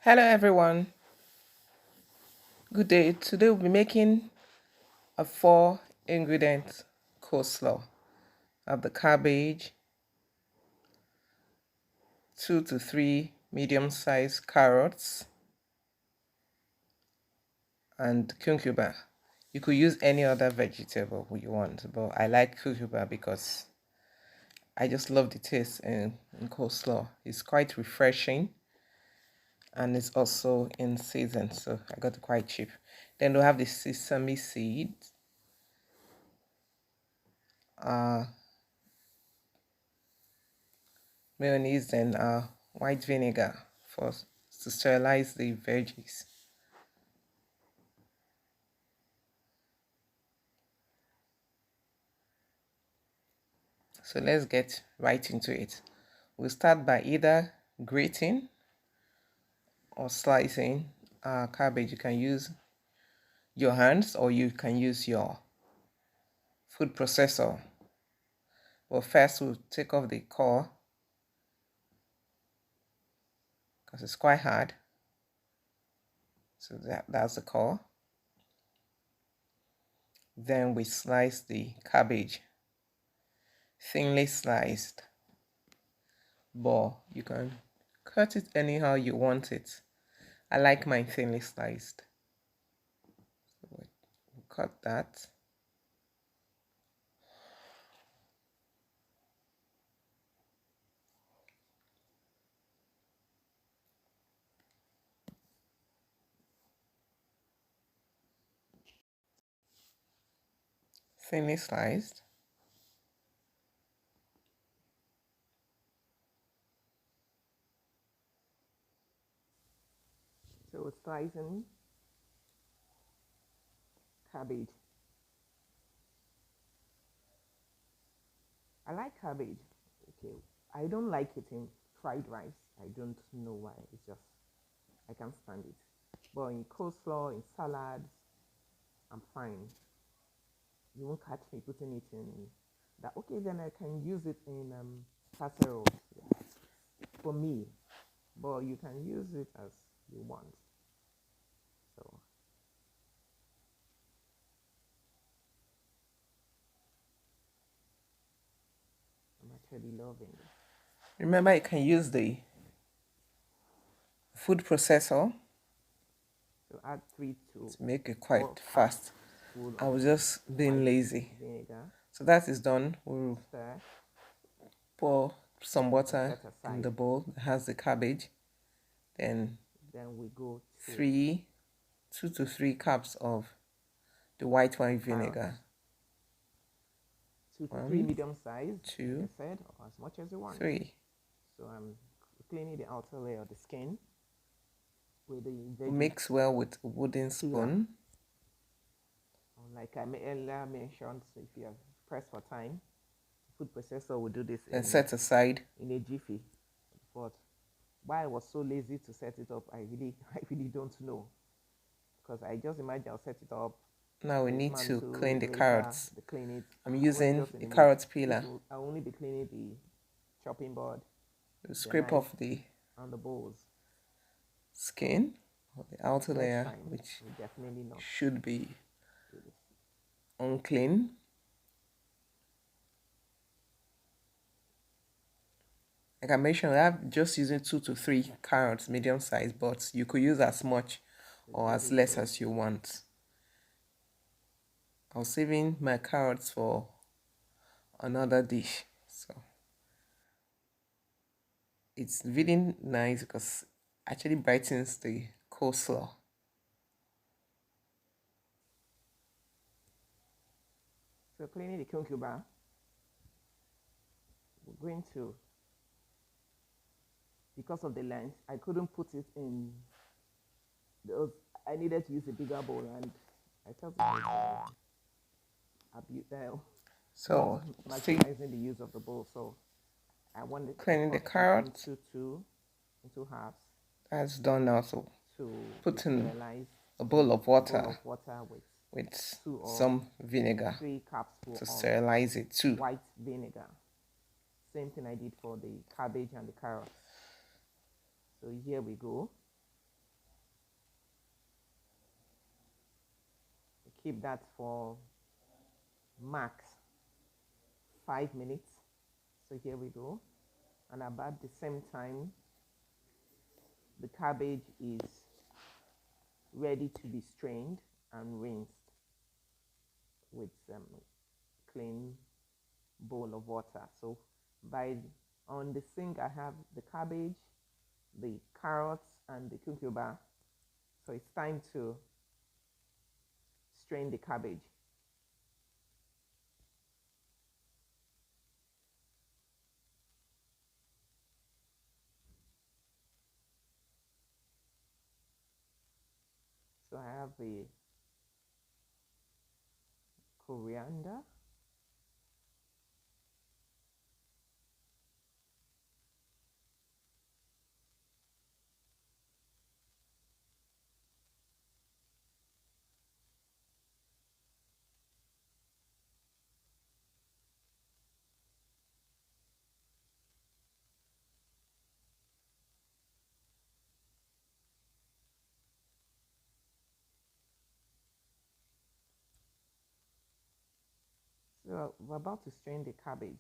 Hello everyone, good day. Today we'll be making a 4 ingredient coleslaw. I have the cabbage, 2 to 3 medium-sized carrots, and cucumber. You could use any other vegetable you want, but I like cucumber because I just love the taste in coleslaw. It's quite refreshing and it's also in season, so I got it quite cheap. Then we'll have the sesame seeds, mayonnaise, and white vinegar to sterilize the veggies. So let's get right into it. We'll start by either grating or slicing cabbage. You can use your hands or you can use your food processor. But first we'll take off the core because it's quite hard. So that's the core. Then we slice the cabbage, thinly sliced, but you can cut it anyhow you want it. I like mine thinly sliced. So we'll cut that. Thinly sliced. So we're slicing cabbage. I like cabbage. Okay, I don't like it in fried rice. I don't know why. It's just I can't stand it. But in coleslaw, in salads, I'm fine. You won't catch me putting it in that. Okay, then I can use it in casseroles. Yeah, for me, but you can use it as you want. So I'm actually loving it. Remember, you can use the food processor to add 3 to make it quite fast. I was just being lazy. Vinegar. So that is done. We'll pour some water in the bowl that has the cabbage. Then we go 2 to 3 cups of the white wine vinegar. 2 to 3 medium size. 2. I said, or as much as you want. 3. So I'm cleaning the outer layer of the skin with the veggies. Mix well with a wooden spoon. Like I earlier mentioned, so if you are pressed for time, food processor will do this and set aside in a jiffy. But why I was so lazy to set it up, I really don't know, because I just imagine I'll set it up. Now we need to clean the carrots. I'm using a carrot peeler. I'll only be cleaning the chopping board. You scrape off the bowls skin of the outer layer, which should be unclean. Like I mentioned, I'm just using 2 to 3 carrots, medium size, but you could use as much or as less as you want. I was saving my carrots for another dish, so it's really nice because it actually brightens the coleslaw. So cleaning the cucumber, we're going to, because of the length, I couldn't put it in those. I needed to use a bigger bowl, and I felt so maximizing the use of the bowl. So I wanted cleaning the carrots into halves. That's done now. So put in a bowl of water with some vinegar 3 cups to sterilize it too. White vinegar. Same thing I did for the cabbage and the carrots. So here we go. keep that for max 5 minutes. So here we go. And about the same time, the cabbage is ready to be strained and rinsed with some clean bowl of water. So on the sink I have the cabbage, the carrots, and the cucumber. So it's time to strain the cabbage. So I have the coriander, so we're about to strain the cabbage.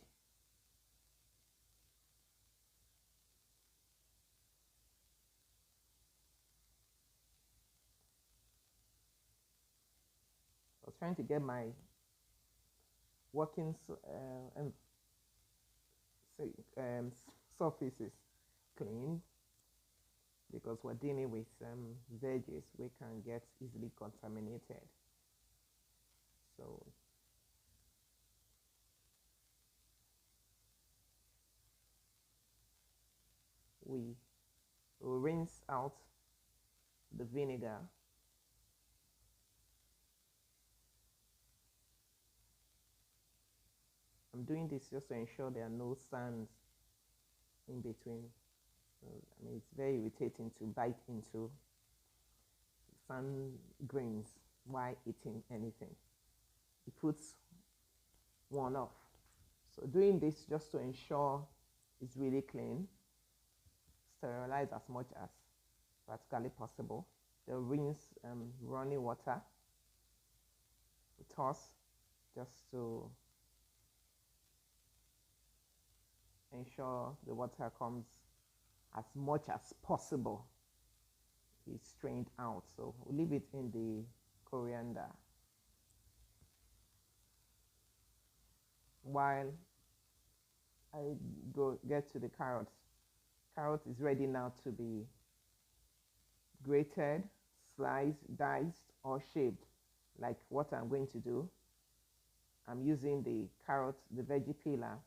I was trying to get my working surfaces clean because we're dealing with veggies we can get easily contaminated. So we will rinse out the vinegar. I'm doing this just to ensure there are no sands in between. I mean, it's very irritating to bite into sand grains while eating anything. It puts one off. So doing this just to ensure it's really clean. Sterilize as much as practically possible. Then rinse running water. Toss just to ensure the water comes as much as possible is strained out. So we'll leave it in the coriander while I get to the carrots. Carrot is ready now to be grated, sliced, diced, or shaved, like what I'm going to do. I'm using the carrot, the veggie peeler,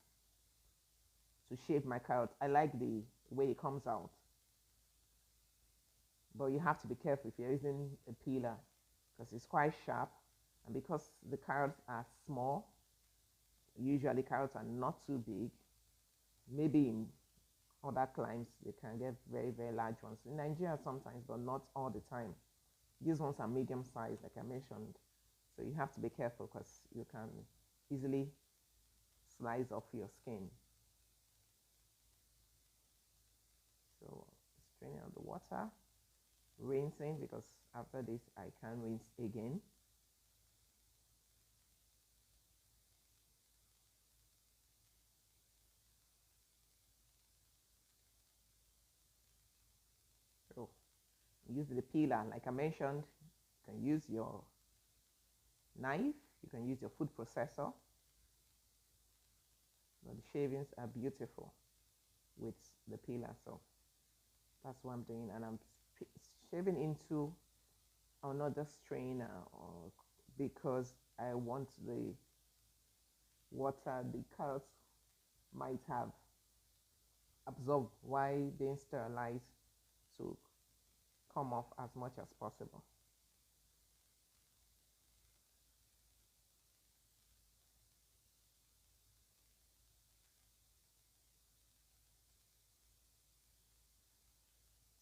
to shave my carrot. I like the way it comes out, but you have to be careful if you're using a peeler because it's quite sharp, and because the carrots are small, usually carrots are not too big. Maybe in other climes they can get very, very large ones. In Nigeria sometimes, but not all the time. These ones are medium size, like I mentioned. So you have to be careful because you can easily slice off your skin. So straining out the water, rinsing, because after this I can rinse again. So use the peeler, like I mentioned. You can use your knife, you can use your food processor, but the shavings are beautiful with the peeler. So that's what I'm doing, and I'm shaving into another strainer because I want the water the carrots might have absorbed while being sterilized to come off as much as possible.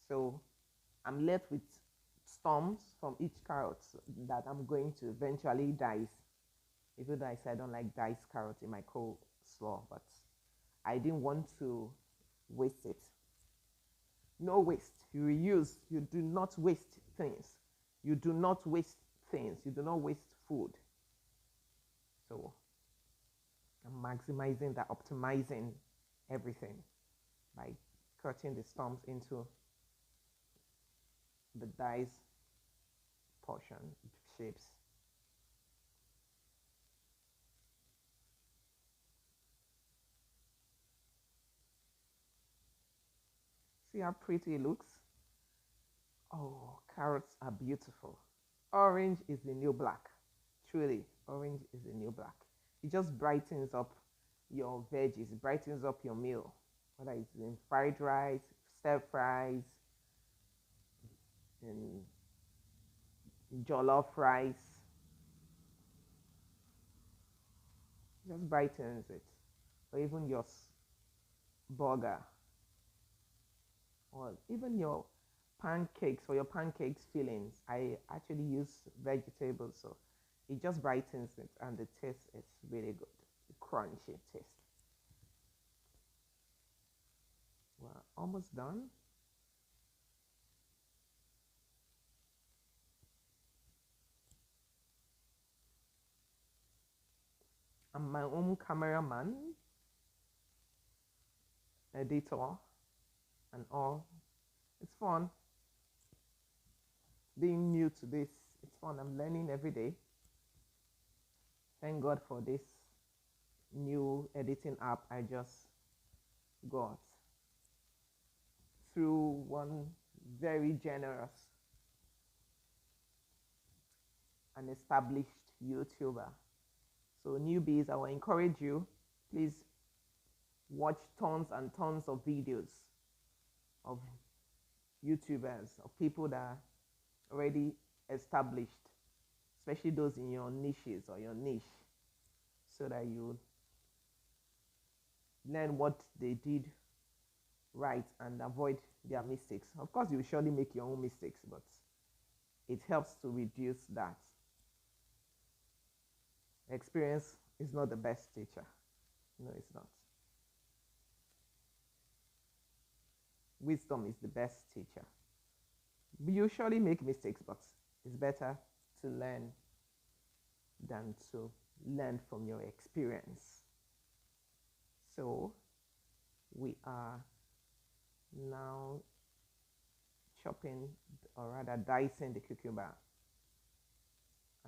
So I'm left with stumps from each carrot that I'm going to eventually dice. Even though I said I don't like diced carrot in my coleslaw, but I didn't want to waste it. No waste. You reuse. You do not waste things. You do not waste things. You do not waste food. So I'm maximizing that, optimizing everything by cutting the stumps into the dice portion shapes. See how pretty it looks? Oh, carrots are beautiful. Orange is the new black. Truly, orange is the new black. It just brightens up your veggies, it brightens up your meal, whether it's in fried rice, stir fries, in jollof rice. It just brightens it. Or even your burger, or even your pancakes, for your pancakes fillings. I actually use vegetables, so it just brightens it, and the taste is really good. The crunchy taste. We're almost done. I'm my own cameraman, editor, and all. It's fun being new to this. It's fun. I'm learning every day. Thank God for this new editing app I just got through one very generous and established YouTuber. So newbies, I will encourage you, please watch tons and tons of videos of YouTubers, of people that are already established, especially those in your niches or your niche, so that you learn what they did right and avoid their mistakes. Of course, you will surely make your own mistakes, but it helps to reduce that. Experience is not the best teacher. No, it's not. Wisdom is the best teacher. You surely make mistakes, but it's better to learn than to learn from your experience. So we are now chopping, or rather dicing, the cucumber.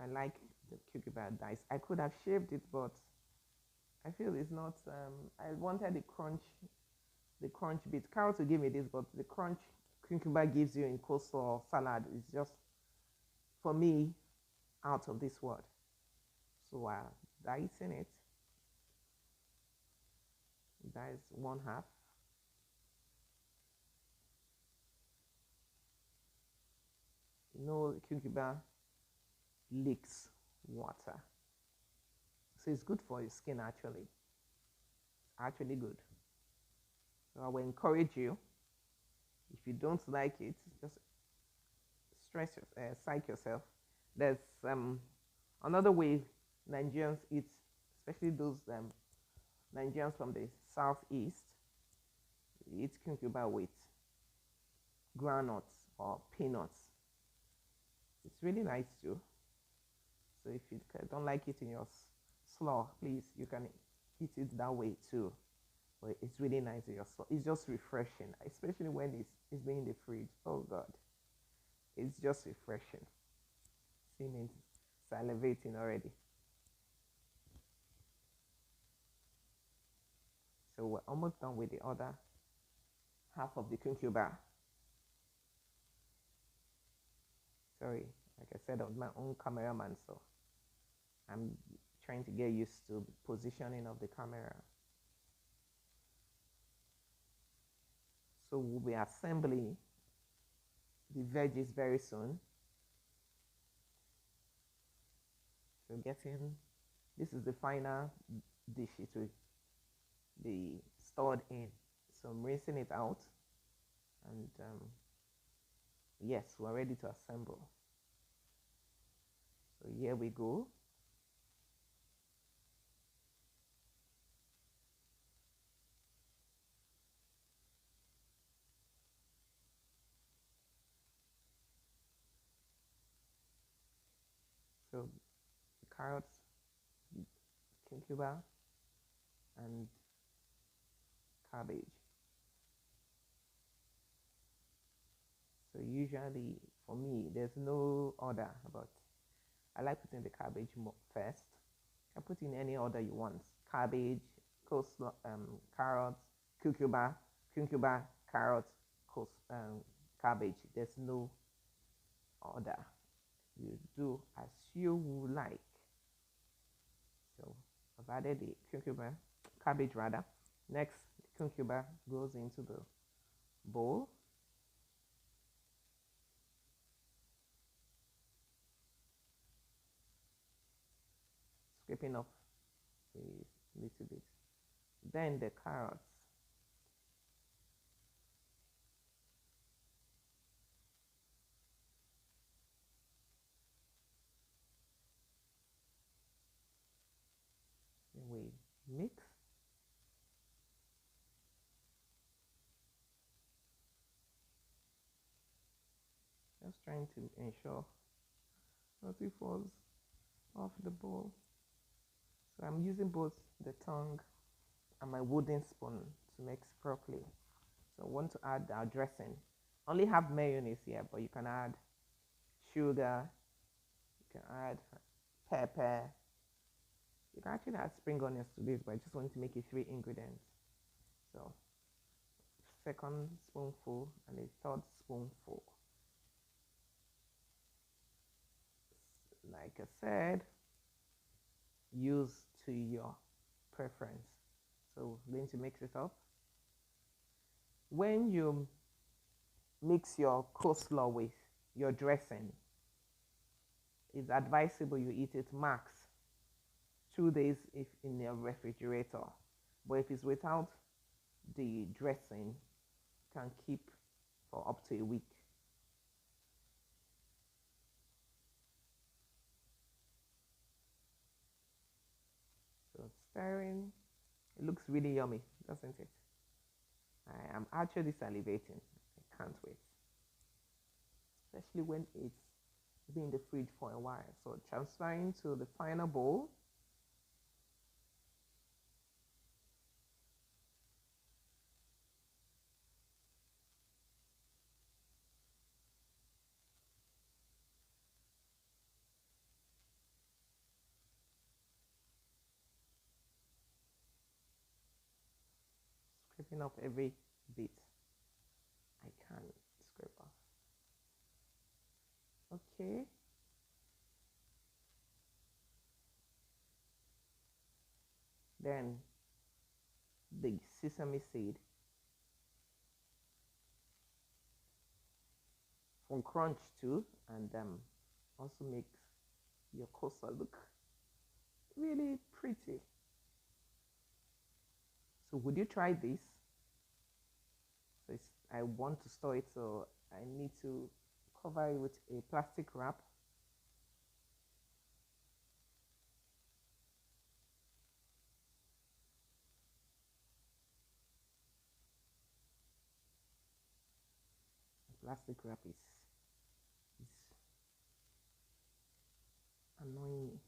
I like the cucumber dice. I could have shaved it, but I feel it's not. I wanted the crunch bit. Carrots will give me this, but the crunch cucumber gives you in coleslaw salad is just, for me, out of this world. So while dicing it, dice 1/2. No, cucumber leaks water, so it's good for your skin. Actually, it's actually good. So I will encourage you, if you don't like it, just psych yourself. There's another way Nigerians eat, especially those Nigerians from the southeast, eat cucumber with groundnuts or peanuts. It's really nice too. So if you don't like it in your slaw, please, you can eat it that way too. But it's really nice in your slaw. It's just refreshing, especially when it's been in the fridge. Oh God, it's just refreshing. See me salivating already. So we're almost done with the other half of the cucumber. Sorry, like I said, I'm my own cameraman, so I'm trying to get used to positioning of the camera. So we'll be assembling the veggies very soon. So this is the final dish it will be stored in. So I'm rinsing it out, and yes, we're ready to assemble. So here we go. So carrots, cucumber, and cabbage. So usually for me, there's no order, but I like putting the cabbage first. I put in any order you want: cabbage, coleslaw, carrots, cucumber, carrots, cabbage. There's no order. You do as you like. So I've added the cabbage rather. Next, the cucumber goes into the bowl. Scraping off a little bit. Then the carrots. Then we mix. Just trying to ensure nothing falls off the bowl. So I'm using both the tongue and my wooden spoon to mix properly. So I want to add our dressing. Only have mayonnaise here, but you can add sugar, you can add pepper. You can actually add spring onions to this, but I just want to make it 3 ingredients. So second spoonful and a third spoonful. Like I said, use to your preference. So I'm going to mix it up. When you mix your coleslaw with your dressing, it's advisable you eat it max 2 days if in your refrigerator. But if it's without the dressing, you can keep for up to a week. So stirring, it looks really yummy, doesn't it? I am actually salivating. I can't wait. Especially when it's been in the fridge for a while. So transferring to the final bowl. Scraping off every bit I can scrape off. Okay. Then the sesame seed for crunch too, and also makes your coleslaw look really pretty. So would you try this? So I want to store it, so I need to cover it with a plastic wrap. The plastic wrap is annoying me.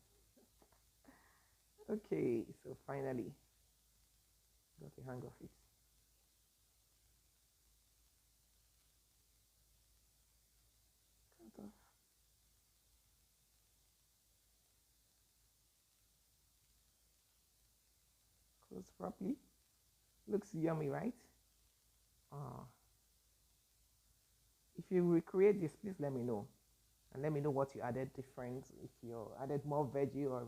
Okay, so finally got the hang of it. Cut off. Close properly. Looks yummy, right? If you recreate this, please let me know. And let me know what you added different, if you added more veggie or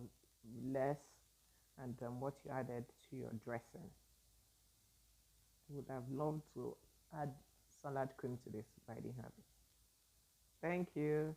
less, and what you added to your dressing. I would have loved to add salad cream to this, but I didn't have it. Thank you.